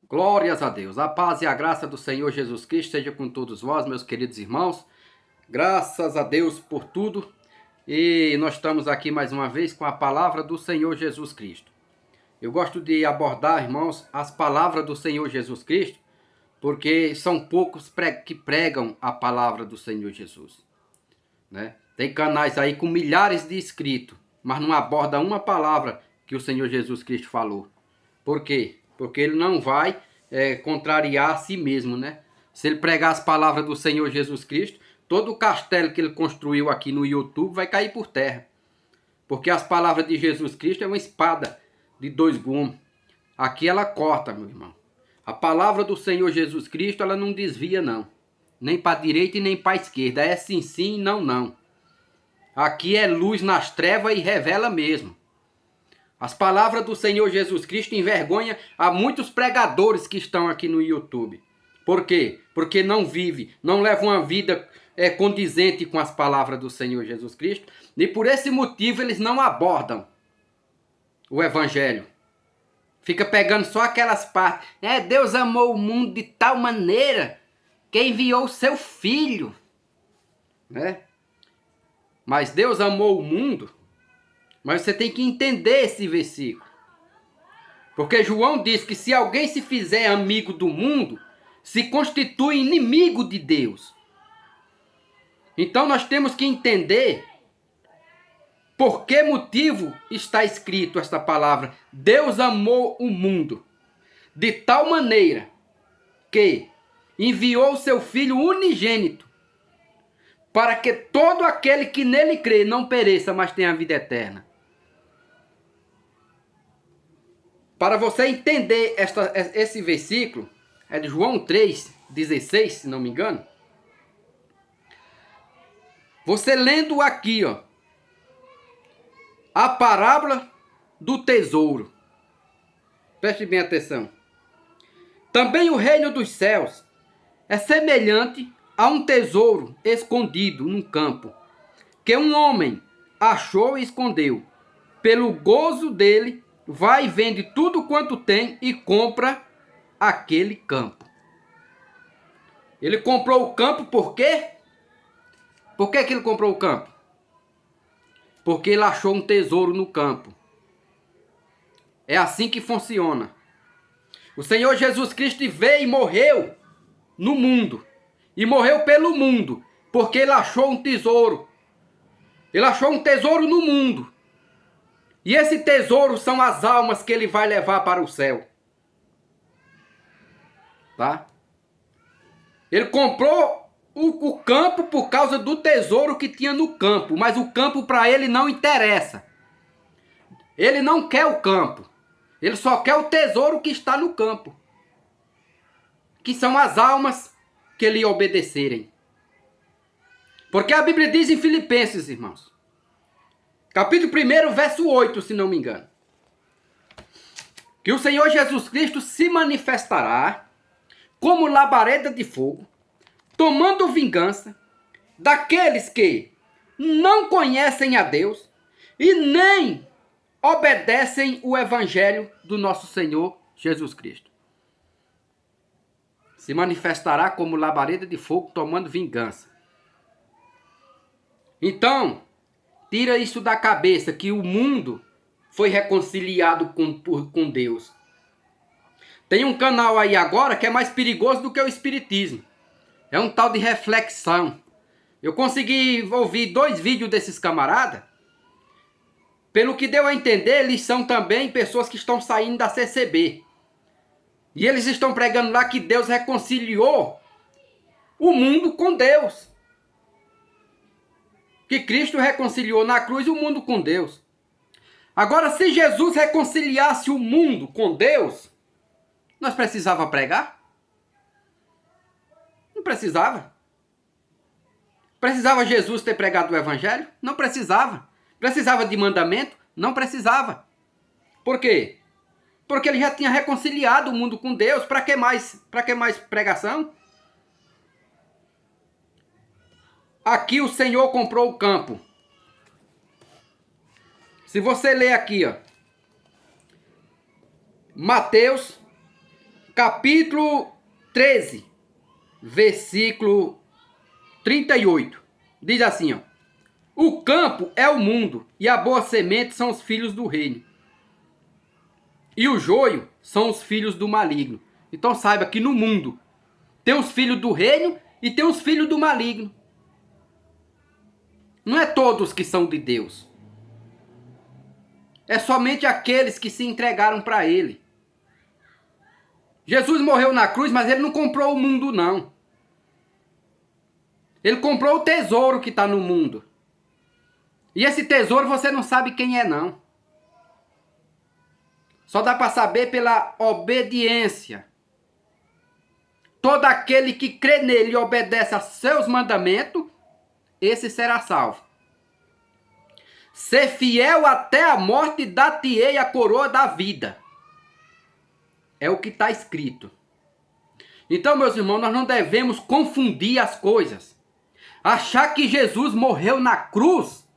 Glórias a Deus. A paz e a graça do Senhor Jesus Cristo seja com todos vós, meus queridos irmãos. Graças a Deus por tudo. E nós estamos aqui mais uma vez com a palavra do Senhor Jesus Cristo. Eu gosto de abordar, irmãos, as palavras do Senhor Jesus Cristo, porque são poucos que pregam a palavra do Senhor Jesus, né? Tem canais aí com milhares de inscritos, mas não aborda uma palavra que o Senhor Jesus Cristo falou. Por quê? Porque ele não vai contrariar a si mesmo, né? Se ele pregar as palavras do Senhor Jesus Cristo, todo o castelo que ele construiu aqui no YouTube vai cair por terra. Porque as palavras de Jesus Cristo é uma espada de dois gumes. Aqui ela corta, meu irmão. A palavra do Senhor Jesus Cristo, ela não desvia, não. Nem para a direita e nem para a esquerda. É sim, sim, não, não. Aqui é luz nas trevas e revela mesmo. As palavras do Senhor Jesus Cristo envergonham a muitos pregadores que estão aqui no YouTube. Por quê? Porque não vive, não leva uma vida condizente com as palavras do Senhor Jesus Cristo. E por esse motivo eles não abordam o Evangelho. Fica pegando só aquelas partes. Deus amou o mundo de tal maneira que enviou o seu Filho. Né? Mas Deus amou o mundo. Mas você tem que entender esse versículo. Porque João diz que se alguém se fizer amigo do mundo, se constitui inimigo de Deus. Então nós temos que entender por que motivo está escrito esta palavra. Deus amou o mundo de tal maneira que enviou o seu Filho unigênito para que todo aquele que nele crê não pereça, mas tenha a vida eterna. Para você entender esse versículo, é de João 3,16, se não me engano. Você lendo aqui, ó, a parábola do tesouro. Preste bem atenção. Também o reino dos céus é semelhante a um tesouro escondido num campo, que um homem achou e escondeu. Pelo gozo dele, vai e vende tudo quanto tem e compra aquele campo. Ele comprou o campo por quê? Por que ele comprou o campo? Porque ele achou um tesouro no campo. É assim que funciona. O Senhor Jesus Cristo veio e morreu no mundo. E morreu pelo mundo. Porque ele achou um tesouro. Ele achou um tesouro no mundo. E esse tesouro são as almas que ele vai levar para o céu. Tá? Ele comprou o campo por causa do tesouro que tinha no campo. Mas o campo para ele não interessa. Ele não quer o campo. Ele só quer o tesouro que está no campo. Que são as almas que lhe obedecerem. Porque a Bíblia diz em Filipenses, irmãos. Capítulo 1, verso 8, se não me engano. Que o Senhor Jesus Cristo se manifestará como labareda de fogo, tomando vingança daqueles que não conhecem a Deus e nem obedecem o evangelho do nosso Senhor Jesus Cristo. Se manifestará como labareda de fogo, tomando vingança. Então, tira isso da cabeça, que o mundo foi reconciliado com Deus. Tem um canal aí agora que é mais perigoso do que o espiritismo. É um tal de reflexão. Eu consegui ouvir 2 vídeos desses camaradas. Pelo que deu a entender, eles são também pessoas que estão saindo da CCB. E eles estão pregando lá que Deus reconciliou o mundo com Deus. Que Cristo reconciliou na cruz o mundo com Deus. Agora, se Jesus reconciliasse o mundo com Deus, nós precisava pregar? Não precisava. Precisava Jesus ter pregado o evangelho? Não precisava. Precisava de mandamento? Não precisava. Por quê? Porque ele já tinha reconciliado o mundo com Deus. Para que mais? Para que mais pregação? Aqui o Senhor comprou o campo. Se você ler aqui, ó, Mateus capítulo 13, versículo 38. Diz assim, ó: o campo é o mundo, e a boa semente são os filhos do reino, e o joio são os filhos do maligno. Então saiba que no mundo tem os filhos do reino e tem os filhos do maligno. Não é todos que são de Deus. É somente aqueles que se entregaram para ele. Jesus morreu na cruz, mas ele não comprou o mundo, não. Ele comprou o tesouro que está no mundo. E esse tesouro você não sabe quem é, não. Só dá para saber pela obediência. Todo aquele que crê nele e obedece a seus mandamentos, esse será salvo. Ser fiel até a morte, dar-te-ei a coroa da vida. É o que está escrito. Então, meus irmãos, nós não devemos confundir as coisas. Achar que Jesus morreu na cruz,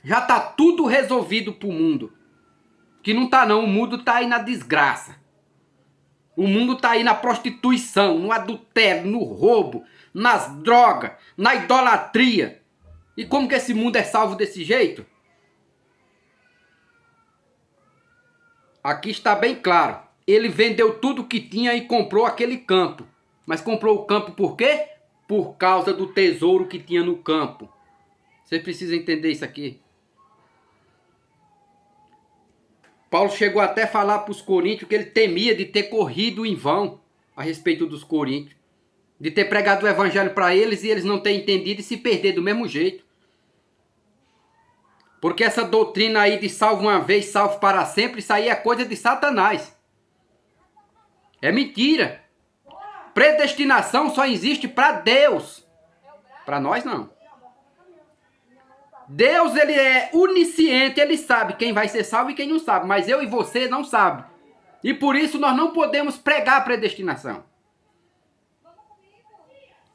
já está tudo resolvido para o mundo. Que não está não, o mundo está aí na desgraça. O mundo está aí na prostituição, no adultério, no roubo, nas drogas, na idolatria. E como que esse mundo é salvo desse jeito? Aqui está bem claro. Ele vendeu tudo que tinha e comprou aquele campo. Mas comprou o campo por quê? Por causa do tesouro que tinha no campo. Você precisa entender isso aqui. Paulo chegou até a falar para os coríntios que ele temia de ter corrido em vão a respeito dos coríntios. De ter pregado o evangelho para eles e eles não terem entendido e se perder do mesmo jeito. Porque essa doutrina aí de salvo uma vez, salvo para sempre, isso aí é coisa de Satanás. É mentira. Predestinação só existe para Deus. Para nós não. Deus, ele é onisciente, ele sabe quem vai ser salvo e quem não sabe. Mas eu e você não sabe. E por isso nós não podemos pregar a predestinação.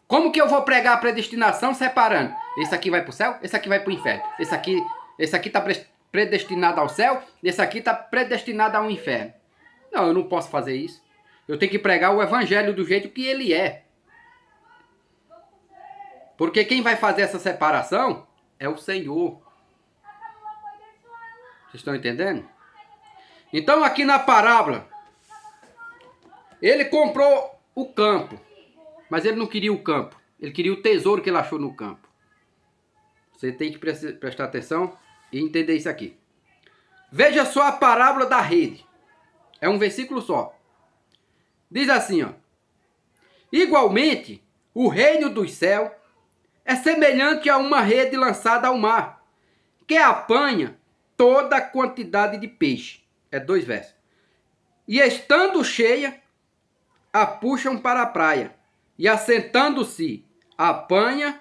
Como que eu vou pregar a predestinação separando? Esse aqui vai para o céu, esse aqui vai para o inferno. Esse aqui está predestinado ao céu, esse aqui está predestinado ao inferno. Não, eu não posso fazer isso. Eu tenho que pregar o evangelho do jeito que ele é. Porque quem vai fazer essa separação é o Senhor. Vocês estão entendendo? Então aqui na parábola, ele comprou o campo, mas ele não queria o campo. Ele queria o tesouro que ele achou no campo. Você tem que prestar atenção e entender isso aqui. Veja só a parábola da rede. É um versículo só. Diz assim, ó: igualmente, o reino dos céus é semelhante a uma rede lançada ao mar, que apanha toda a quantidade de peixe. É 2 versos. E estando cheia, a puxam para a praia, e assentando-se, apanha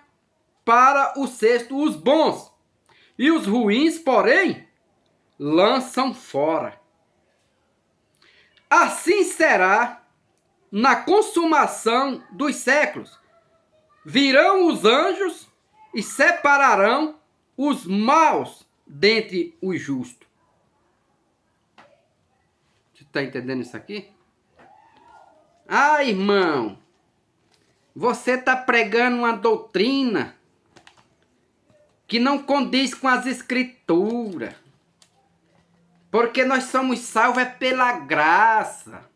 para o cesto os bons, e os ruins, porém, lançam fora. Assim será na consumação dos séculos. Virão os anjos e separarão os maus dentre os justos. Você está entendendo isso aqui? Ah, irmão, você está pregando uma doutrina que não condiz com as escrituras. Porque nós somos salvos é pela graça.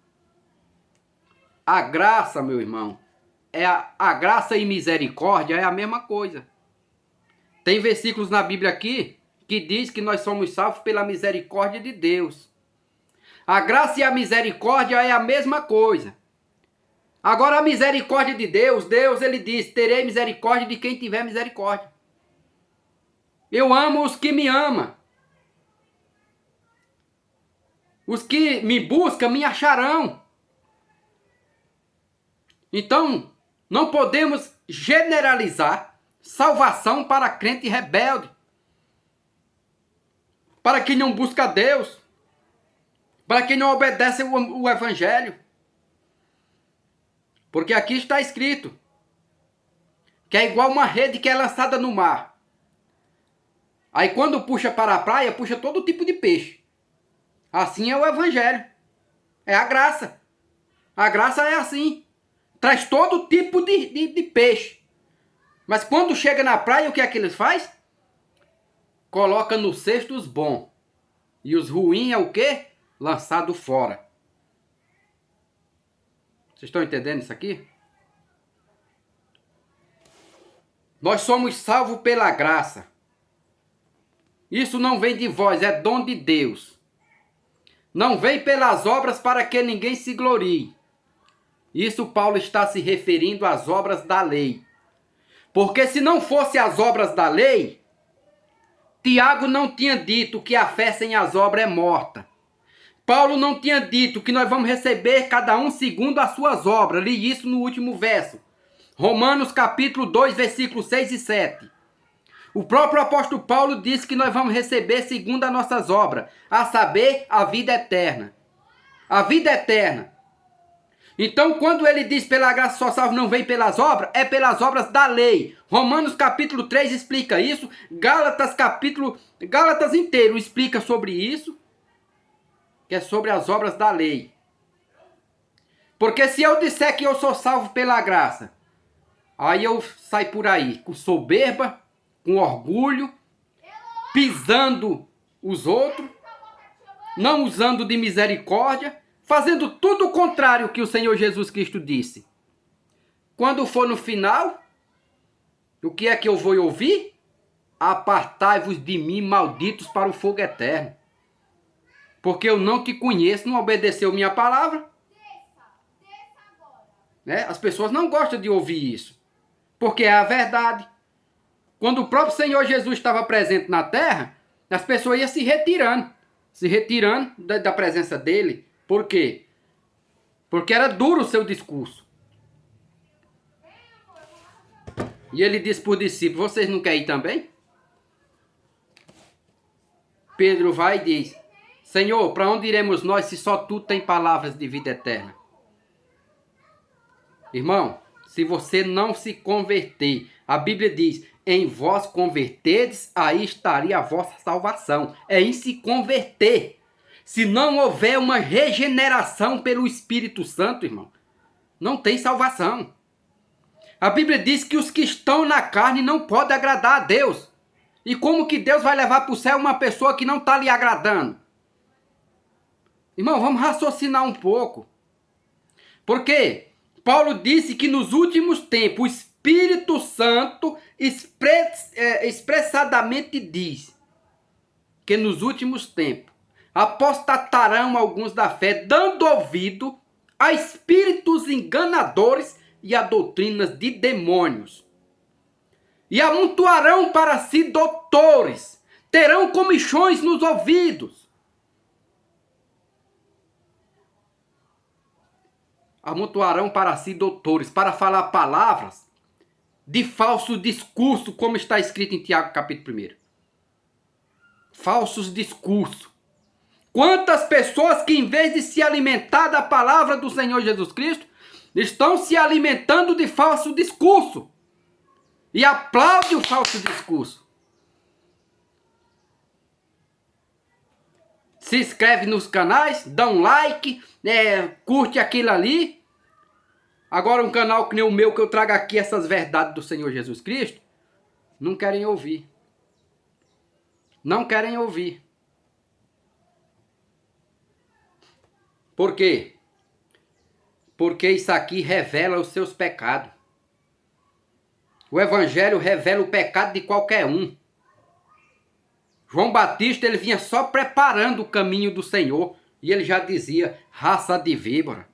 A graça, meu irmão, a graça e misericórdia é a mesma coisa. Tem versículos na Bíblia aqui que diz que nós somos salvos pela misericórdia de Deus. A graça e a misericórdia é a mesma coisa. Agora a misericórdia de Deus, ele diz: terei misericórdia de quem tiver misericórdia. Eu amo os que me amam. Os que me buscam me acharão. Então, não podemos generalizar salvação para crente rebelde, para quem não busca Deus, para quem não obedece o evangelho. Porque aqui está escrito que é igual uma rede que é lançada no mar. Aí quando puxa para a praia, puxa todo tipo de peixe. Assim é o evangelho. É a graça. A graça é assim. Traz todo tipo de peixe. Mas quando chega na praia, o que é que eles fazem? Coloca no cesto os bons. E os ruins é o quê? Lançado fora. Vocês estão entendendo isso aqui? Nós somos salvos pela graça. Isso não vem de vós, é dom de Deus. Não vem pelas obras para que ninguém se glorie. Isso Paulo está se referindo às obras da lei. Porque se não fosse as obras da lei, Tiago não tinha dito que a fé sem as obras é morta. Paulo não tinha dito que nós vamos receber cada um segundo as suas obras. Li isso no último verso. Romanos capítulo 2, versículos 6 e 7. O próprio apóstolo Paulo disse que nós vamos receber segundo as nossas obras, a saber, a vida eterna. A vida eterna. Então, quando ele diz pela graça só salvo não vem pelas obras, é pelas obras da lei. Romanos capítulo 3 explica isso. Gálatas inteiro explica sobre isso, que é sobre as obras da lei. Porque se eu disser que eu sou salvo pela graça, aí eu saio por aí com soberba, com orgulho, pisando os outros, não usando de misericórdia, fazendo tudo o contrário que o Senhor Jesus Cristo disse. Quando for no final, o que é que eu vou ouvir? Apartai-vos de mim, malditos, para o fogo eterno. Porque eu não te conheço, não obedeceu minha palavra. Né? As pessoas não gostam de ouvir isso, porque é a verdade. Quando o próprio Senhor Jesus estava presente na terra, as pessoas iam se retirando da presença dele. Por quê? Porque era duro o seu discurso. E ele disse para os discípulos, vocês não querem ir também? Pedro vai e diz, Senhor, para onde iremos nós se só tu tem palavras de vida eterna? Irmão, se você não se converter, a Bíblia diz, em vós convertedes, aí estaria a vossa salvação. É em se converter. Se não houver uma regeneração pelo Espírito Santo, irmão, não tem salvação. A Bíblia diz que os que estão na carne não podem agradar a Deus. E como que Deus vai levar para o céu uma pessoa que não está lhe agradando? Irmão, vamos raciocinar um pouco. Porque Paulo disse que nos últimos tempos o Espírito Santo expressadamente diz que nos últimos tempos apostatarão alguns da fé, dando ouvido a espíritos enganadores e a doutrinas de demônios. E amontoarão para si doutores, terão comichões nos ouvidos. Amontoarão para si doutores, para falar palavras de falso discurso, como está escrito em Tiago capítulo 1. Falsos discursos. Quantas pessoas que em vez de se alimentar da palavra do Senhor Jesus Cristo, estão se alimentando de falso discurso. E aplaudem o falso discurso. Se inscreve nos canais, dá um like, curte aquilo ali. Agora um canal que nem o meu, que eu trago aqui essas verdades do Senhor Jesus Cristo, não querem ouvir. Não querem ouvir. Por quê? Porque isso aqui revela os seus pecados. O Evangelho revela o pecado de qualquer um. João Batista, ele vinha só preparando o caminho do Senhor. E ele já dizia, raça de víbora.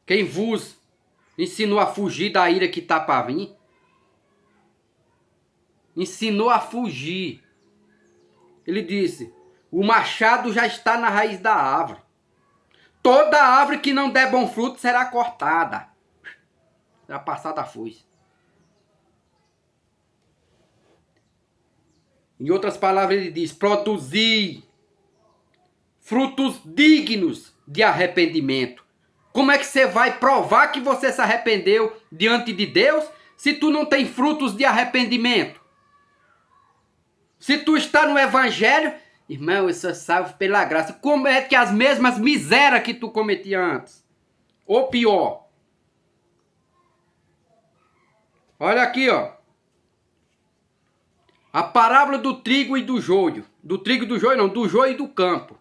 Quem vos ensinou a fugir da ira que está para vir? Ensinou a fugir. Ele disse, o machado já está na raiz da árvore. Toda árvore que não der bom fruto será cortada. Já passada foi. Em outras palavras ele diz, produzi frutos dignos de arrependimento. Como é que você vai provar que você se arrependeu diante de Deus se tu não tem frutos de arrependimento? Se tu está no Evangelho, irmão, eu sou salvo pela graça. Como é que as mesmas misérias que tu cometia antes? ou pior? Olha aqui, ó. A parábola do trigo e do joio. Do trigo e do joio não, do joio e do campo.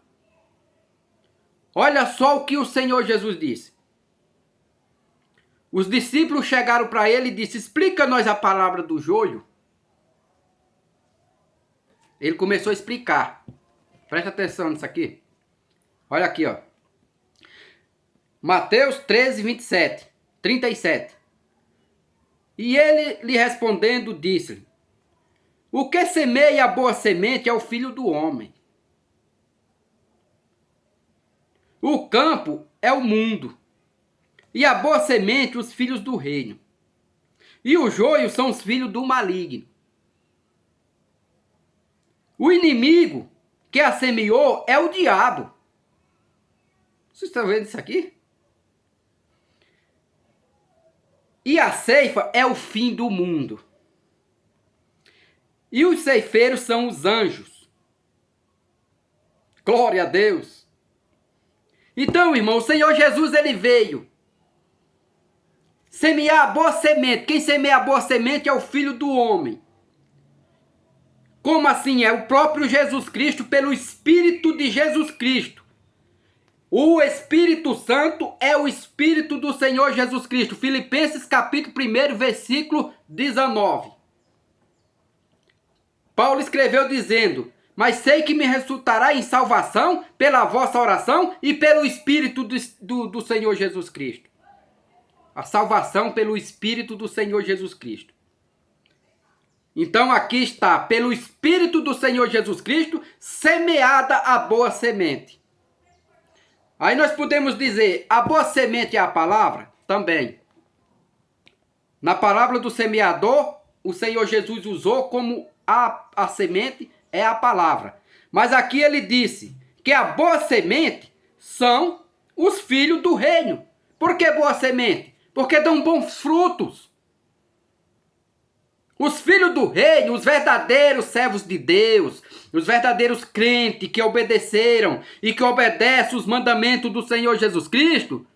Olha só o que o Senhor Jesus disse. Os discípulos chegaram para ele e disse: explica-nós a palavra do joio. Ele começou a explicar. Presta atenção nisso aqui. Olha aqui, ó. Mateus 13, 27, 37. E ele lhe respondendo disse: o que semeia a boa semente é o filho do homem. O campo é o mundo. E a boa semente, os filhos do reino. E o joio são os filhos do maligno. O inimigo que a semeou é o diabo. Vocês estão vendo isso aqui? E a ceifa é o fim do mundo. E os ceifeiros são os anjos. Glória a Deus. Então, irmão, o Senhor Jesus, ele veio semear a boa semente. Quem semeia a boa semente é o Filho do Homem. Como assim? É o próprio Jesus Cristo, pelo Espírito de Jesus Cristo. O Espírito Santo é o Espírito do Senhor Jesus Cristo. Filipenses capítulo 1, versículo 19. Paulo escreveu dizendo: mas sei que me resultará em salvação pela vossa oração e pelo Espírito do Senhor Jesus Cristo. A salvação pelo Espírito do Senhor Jesus Cristo. Então aqui está, pelo Espírito do Senhor Jesus Cristo, semeada a boa semente. Aí nós podemos dizer, a boa semente é a palavra? Também. Na parábola do semeador, o Senhor Jesus usou como a semente é a palavra. Mas aqui ele disse que a boa semente são os filhos do reino. Por que boa semente? Porque dão bons frutos. Os filhos do reino, os verdadeiros servos de Deus, os verdadeiros crentes que obedeceram e que obedecem os mandamentos do Senhor Jesus Cristo,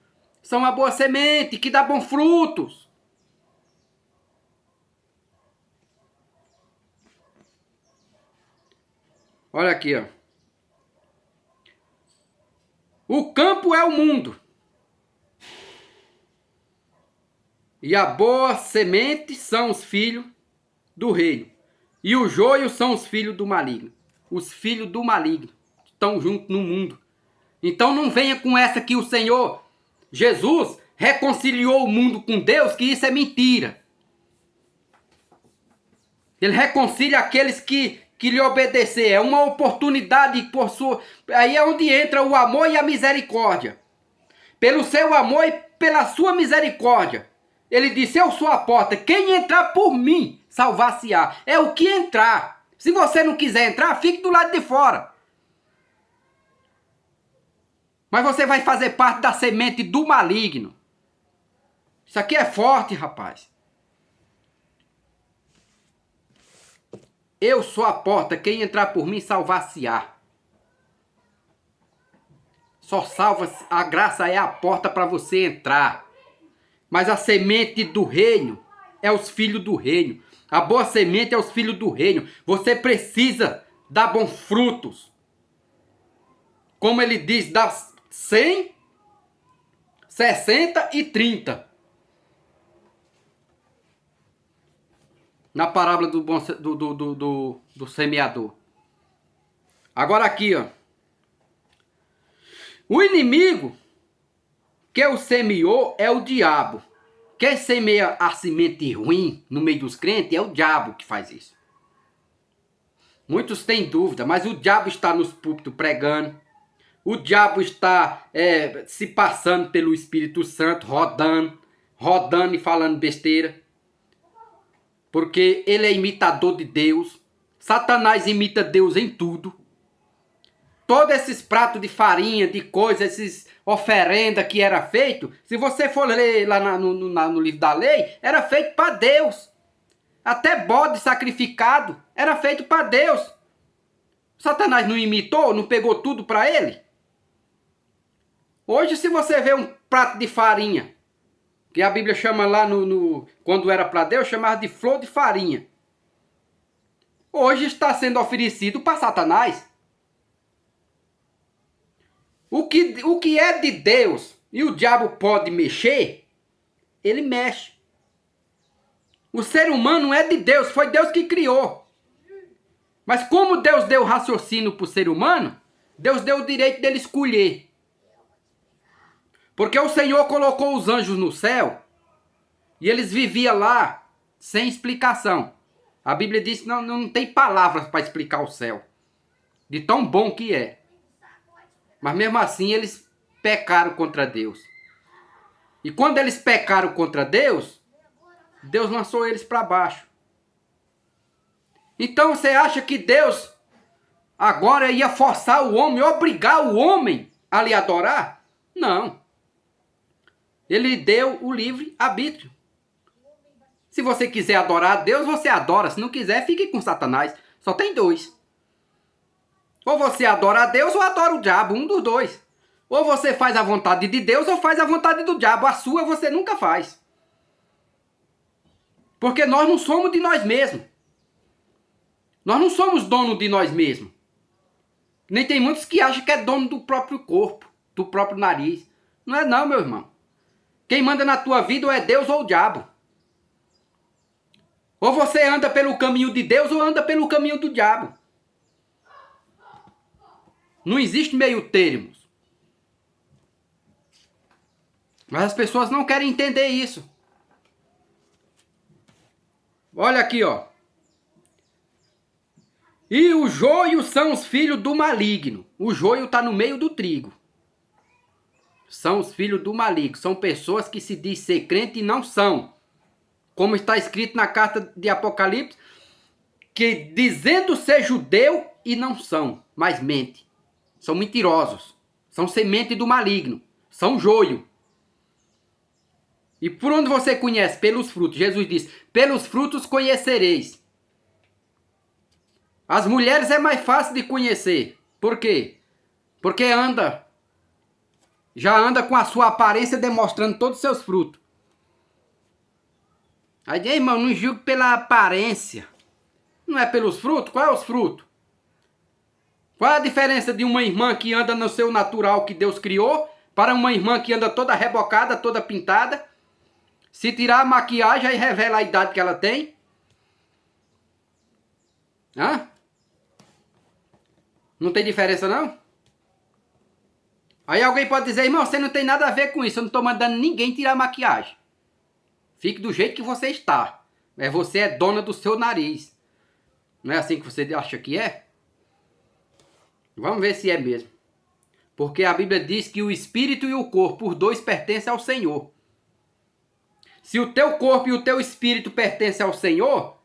são a boa semente que dá bons frutos. Olha aqui, ó. O campo é o mundo. E a boa semente são os filhos do reino. E o joio são os filhos do maligno. Os filhos do maligno estão juntos no mundo. Então não venha com essa que o Senhor Jesus reconciliou o mundo com Deus, que isso é mentira. Ele reconcilia aqueles que lhe obedecer. É uma oportunidade por sua... Aí é onde entra o amor e a misericórdia. Pelo seu amor e pela sua misericórdia. Ele disse, eu sou a porta. Quem entrar por mim, salvar-se-á. É o que entrar. Se você não quiser entrar, fique do lado de fora. Mas você vai fazer parte da semente do maligno. Isso aqui é forte, rapaz. Eu sou a porta, quem entrar por mim salvar-se-á. Só salva, a graça é a porta para você entrar. Mas a semente do reino é os filhos do reino. A boa semente é os filhos do reino. Você precisa dar bons frutos. Como ele diz, dá 100, 60 e 30. Na parábola do semeador. Agora aqui, ó. O inimigo que o semeou é o diabo. Quem semeia a semente ruim no meio dos crentes é o diabo que faz isso. Muitos têm dúvida, mas o diabo está nos púlpitos pregando. O diabo está se passando pelo Espírito Santo, rodando e falando besteira. Porque ele é imitador de Deus. Satanás imita Deus em tudo. Todos esses pratos de farinha, de coisas, esses oferendas que era feito, se você for ler lá no livro da lei, era feito para Deus. Até bode sacrificado era feito para Deus. Satanás não imitou, não pegou tudo para ele? Hoje, se você vê um pratos de farinha, que a Bíblia chama lá quando era para Deus, chamava de flor de farinha. Hoje está sendo oferecido para Satanás. O que é de Deus e o diabo pode mexer, ele mexe. O ser humano é de Deus, foi Deus que criou. Mas como Deus deu raciocínio para o ser humano, Deus deu o direito dele escolher. Porque o Senhor colocou os anjos no céu e eles viviam lá sem explicação. A Bíblia diz que não tem palavras para explicar o céu, de tão bom que é. Mas mesmo assim eles pecaram contra Deus. E quando eles pecaram contra Deus, Deus lançou eles para baixo. Então você acha que Deus agora ia forçar o homem, obrigar o homem a lhe adorar? Não. Ele deu o livre arbítrio. Se você quiser adorar a Deus, você adora. Se não quiser, fique com Satanás. Só tem dois. Ou você adora a Deus ou adora o diabo, um dos dois. Ou você faz a vontade de Deus ou faz a vontade do diabo. A sua você nunca faz. Porque nós não somos de nós mesmos. Nós não somos dono de nós mesmos. Nem tem muitos que acham que é dono do próprio corpo, do próprio nariz. Não é não, meu irmão. Quem manda na tua vida ou é Deus ou o diabo. Ou você anda pelo caminho de Deus ou anda pelo caminho do diabo. Não existe meio termos. Mas as pessoas não querem entender isso. Olha aqui, ó. E o joio são os filhos do maligno. O joio está no meio do trigo. São os filhos do maligno. São pessoas que se dizem ser crente e não são. Como está escrito na carta de Apocalipse, que dizendo ser judeu e não são, mas mente. São mentirosos. São semente do maligno. São joio. E por onde você conhece? Pelos frutos. Jesus diz, pelos frutos conhecereis. As mulheres é mais fácil de conhecer. Por quê? Porque já anda com a sua aparência demonstrando todos os seus frutos. Aí diz, irmão, não julgue pela aparência. Não é pelos frutos? Qual é os frutos? Qual é a diferença de uma irmã que anda no seu natural que Deus criou para uma irmã que anda toda rebocada, toda pintada? Se tirar a maquiagem, aí revela a idade que ela tem. Hã? Não tem diferença, não? Aí alguém pode dizer, irmão, você não tem nada a ver com isso. Eu não estou mandando ninguém tirar a maquiagem. Fique do jeito que você está. Mas você é dona do seu nariz. Não é assim que você acha que é? Vamos ver se é mesmo. Porque a Bíblia diz que o espírito e o corpo, os dois pertencem ao Senhor. Se o teu corpo e o teu espírito pertencem ao Senhor,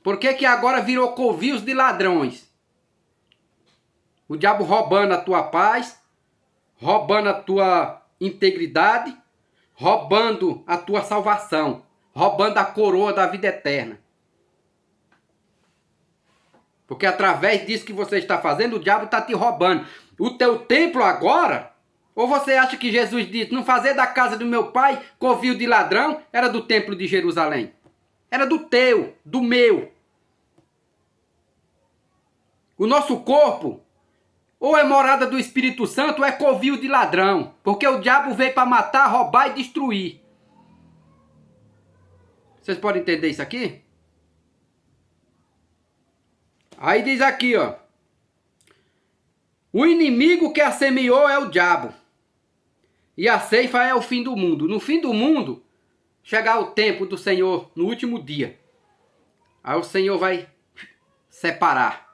por que que agora virou covios de ladrões? O diabo roubando a tua paz, roubando a tua integridade, roubando a tua salvação, roubando a coroa da vida eterna. Porque através disso que você está fazendo, o diabo está te roubando. O teu templo agora, ou você acha que Jesus disse, não fazer da casa do meu pai covil de ladrão, era do templo de Jerusalém? Era do teu, do meu. O nosso corpo, ou é morada do Espírito Santo, ou é covil de ladrão. Porque o diabo veio para matar, roubar e destruir. Vocês podem entender isso aqui? Aí diz aqui, ó. O inimigo que a semeou é o diabo. E a ceifa é o fim do mundo. No fim do mundo, chegar o tempo do Senhor no último dia. Aí o Senhor vai separar.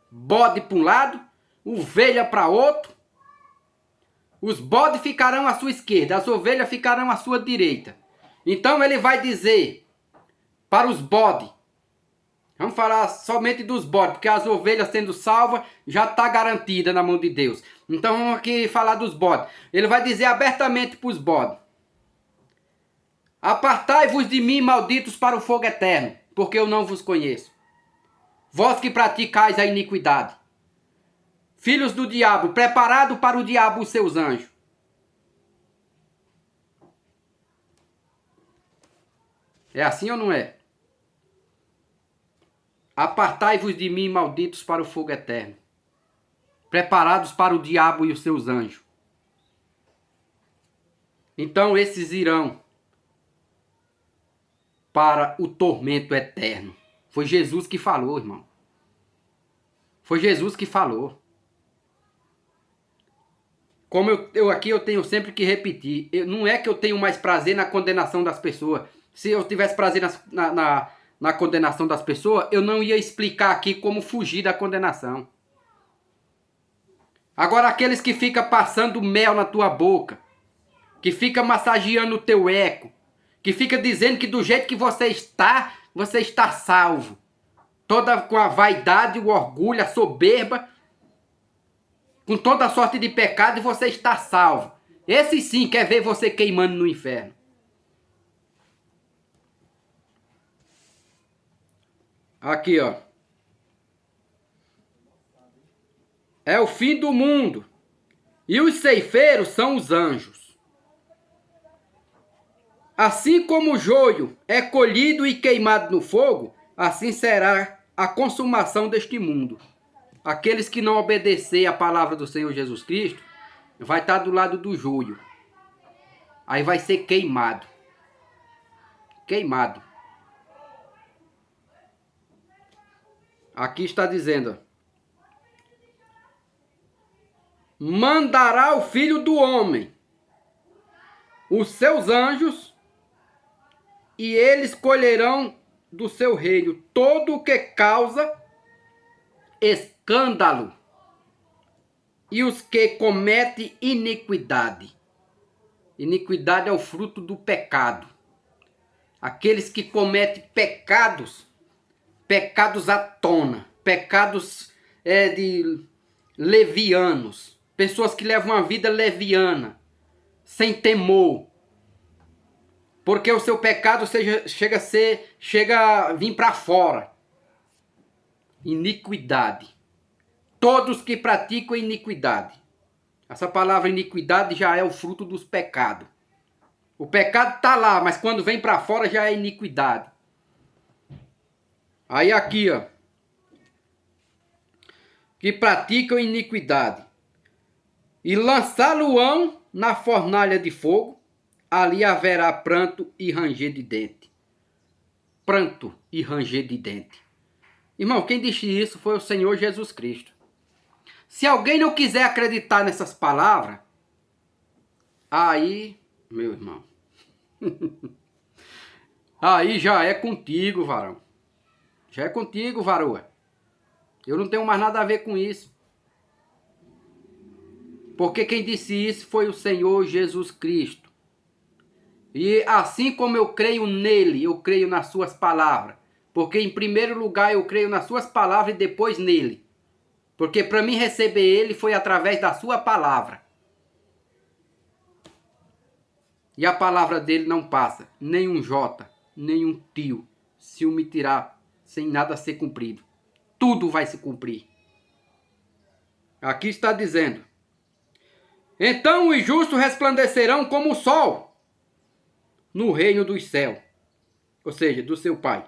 Bode para um lado, ovelha para outro. Os bodes ficarão à sua esquerda, as ovelhas ficarão à sua direita. Então ele vai dizer para os bodes. Vamos falar somente dos bodes, porque as ovelhas sendo salvas já está garantida na mão de Deus. Então vamos aqui falar dos bodes. Ele vai dizer abertamente para os bodes. Apartai-vos de mim, malditos, para o fogo eterno, porque eu não vos conheço. Vós que praticais a iniquidade. Filhos do diabo, preparado para o diabo os seus anjos. É assim ou não é? Apartai-vos de mim, malditos, para o fogo eterno, preparados para o diabo e os seus anjos. Então esses irão para o tormento eterno. Foi Jesus que falou, irmão. Foi Jesus que falou. Como eu tenho sempre que repetir, não é que eu tenho mais prazer na condenação das pessoas. Se eu tivesse prazer na condenação das pessoas, eu não ia explicar aqui como fugir da condenação. Agora aqueles que ficam passando mel na tua boca, que fica massageando o teu eco, que fica dizendo que do jeito que você está salvo. Toda com a vaidade, o orgulho, a soberba, com toda a sorte de pecado, e você está salvo. Esse sim quer ver você queimando no inferno. Aqui, ó. É o fim do mundo. E os ceifeiros são os anjos. Assim como o joio é colhido e queimado no fogo, assim será a consumação deste mundo. Aqueles que não obedecer à palavra do Senhor Jesus Cristo, vai estar do lado do joio. Aí vai ser queimado. Queimado. Aqui está dizendo, mandará o Filho do Homem os seus anjos, e eles colherão do seu reino todo o que causa escândalo e os que cometem iniquidade. Iniquidade é o fruto do pecado. Aqueles que cometem pecados à tona, pecados de levianos, pessoas que levam uma vida leviana, sem temor, porque o seu pecado chega a vir para fora. Iniquidade. Todos que praticam iniquidade. Essa palavra iniquidade já é o fruto dos pecados. O pecado está lá, mas quando vem para fora já é iniquidade. Aí aqui, ó. Que praticam iniquidade. E lançá-lo-ão na fornalha de fogo. Ali haverá pranto e ranger de dente. Pranto e ranger de dente. Irmão, quem disse isso foi o Senhor Jesus Cristo. Se alguém não quiser acreditar nessas palavras, aí, meu irmão, aí já é contigo, varão. Já é contigo, varoa. Eu não tenho mais nada a ver com isso. Porque quem disse isso foi o Senhor Jesus Cristo. E assim como eu creio nele, eu creio nas suas palavras. Porque em primeiro lugar eu creio nas suas palavras e depois nele. Porque para mim receber ele foi através da sua palavra. E a palavra dele não passa, nem um jota, nem um tio, se o me tirar sem nada ser cumprido. Tudo vai se cumprir. Aqui está dizendo: então os justos resplandecerão como o sol no reino dos céus, ou seja, do seu Pai.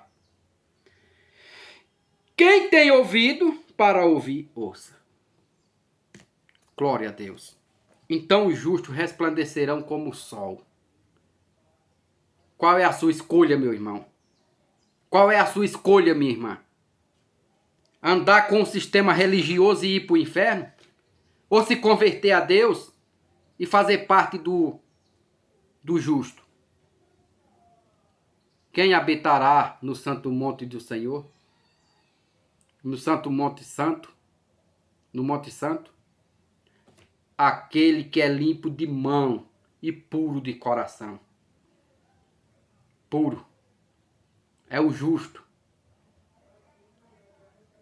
Quem tem ouvido para ouvir, ouça. Glória a Deus. Então os justos resplandecerão como o sol. Qual é a sua escolha, meu irmão? Qual é a sua escolha, minha irmã? Andar com um sistema religioso e ir para o inferno? Ou se converter a Deus e fazer parte do justo? Quem habitará no santo monte do Senhor? No santo monte santo? No monte santo? Aquele que é limpo de mão e puro de coração. Puro. É o justo.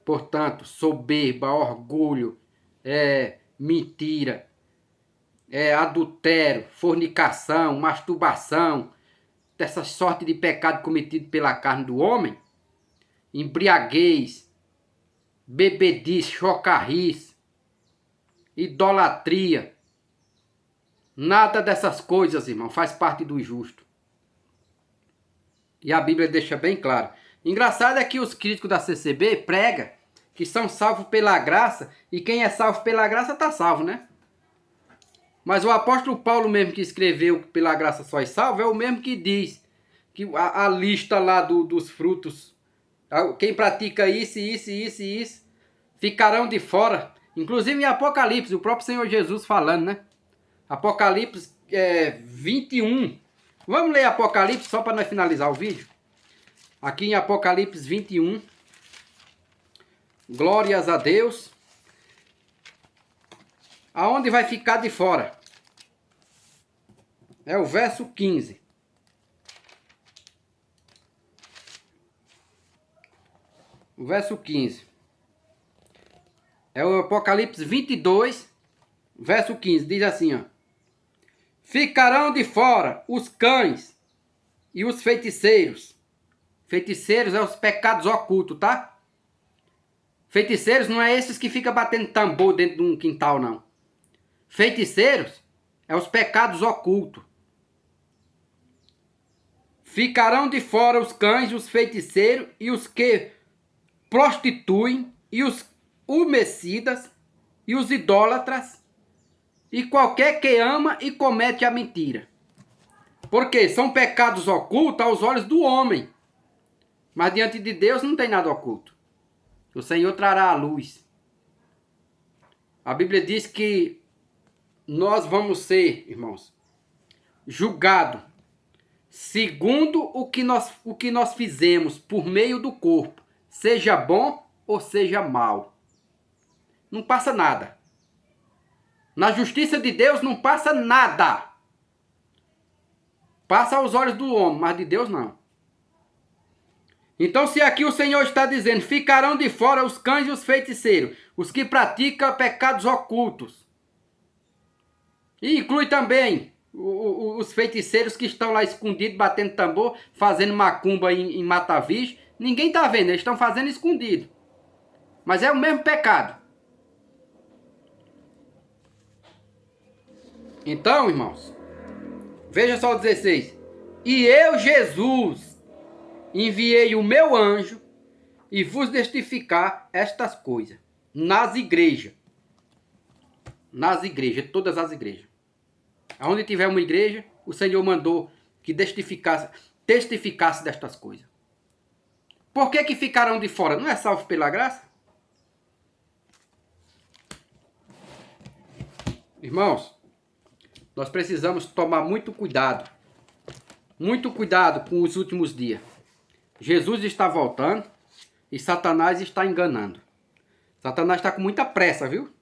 Portanto, soberba, orgulho, mentira, adultério, fornicação, masturbação, dessa sorte de pecado cometido pela carne do homem, embriaguez, bebedice, chocarrice, idolatria, nada dessas coisas, irmão, faz parte do justo. E a Bíblia deixa bem claro. Engraçado é que os críticos da CCB pregam que são salvos pela graça, e quem é salvo pela graça está salvo, né? Mas o apóstolo Paulo mesmo, que escreveu pela graça sois salvo, é o mesmo que diz que a lista lá dos frutos, quem pratica isso, ficarão de fora. Inclusive em Apocalipse, o próprio Senhor Jesus falando, né? Apocalipse 21. Vamos ler Apocalipse só para nós finalizar o vídeo. Aqui em Apocalipse 21. Glórias a Deus. Aonde vai ficar de fora? É o verso 15. O verso 15. É o Apocalipse 22, verso 15. Diz assim, ó. Ficarão de fora os cães e os feiticeiros. Feiticeiros é os pecados ocultos, tá? Feiticeiros não é esses que ficam batendo tambor dentro de um quintal, não. Feiticeiros é os pecados ocultos. Ficarão de fora os cães, os feiticeiros e os que prostituem, e os homicidas, e os idólatras, e qualquer que ama e comete a mentira. Porque são pecados ocultos aos olhos do homem. Mas diante de Deus não tem nada oculto. O Senhor trará a luz. A Bíblia diz que nós vamos ser, irmãos, julgados segundo o que nós fizemos por meio do corpo, seja bom ou seja mal. Não passa nada. Na justiça de Deus não passa nada. Passa aos olhos do homem, mas de Deus não. Então, se aqui o Senhor está dizendo, ficarão de fora os cães e os feiticeiros, os que praticam pecados ocultos. E inclui também os feiticeiros que estão lá escondidos, batendo tambor, fazendo macumba em mata-bicho. Ninguém está vendo, eles estão fazendo escondido. Mas é o mesmo pecado. Então, irmãos, veja só o 16. E eu, Jesus, enviei o meu anjo e vos testificar estas coisas nas igrejas. Nas igrejas, todas as igrejas. Aonde tiver uma igreja, o Senhor mandou que testificasse destas coisas. Por que ficaram de fora? Não é salvo pela graça? Irmãos, nós precisamos tomar muito cuidado. Muito cuidado com os últimos dias. Jesus está voltando e Satanás está enganando. Satanás está com muita pressa, viu?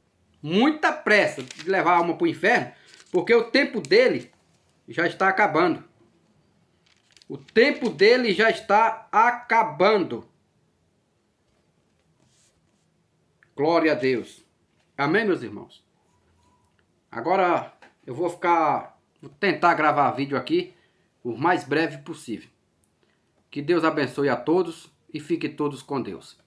Muita pressa de levar a alma para o inferno, porque o tempo dele já está acabando. O tempo dele já está acabando. Glória a Deus. Amém, meus irmãos? Agora eu vou tentar gravar vídeo aqui o mais breve possível. Que Deus abençoe a todos e fiquem todos com Deus.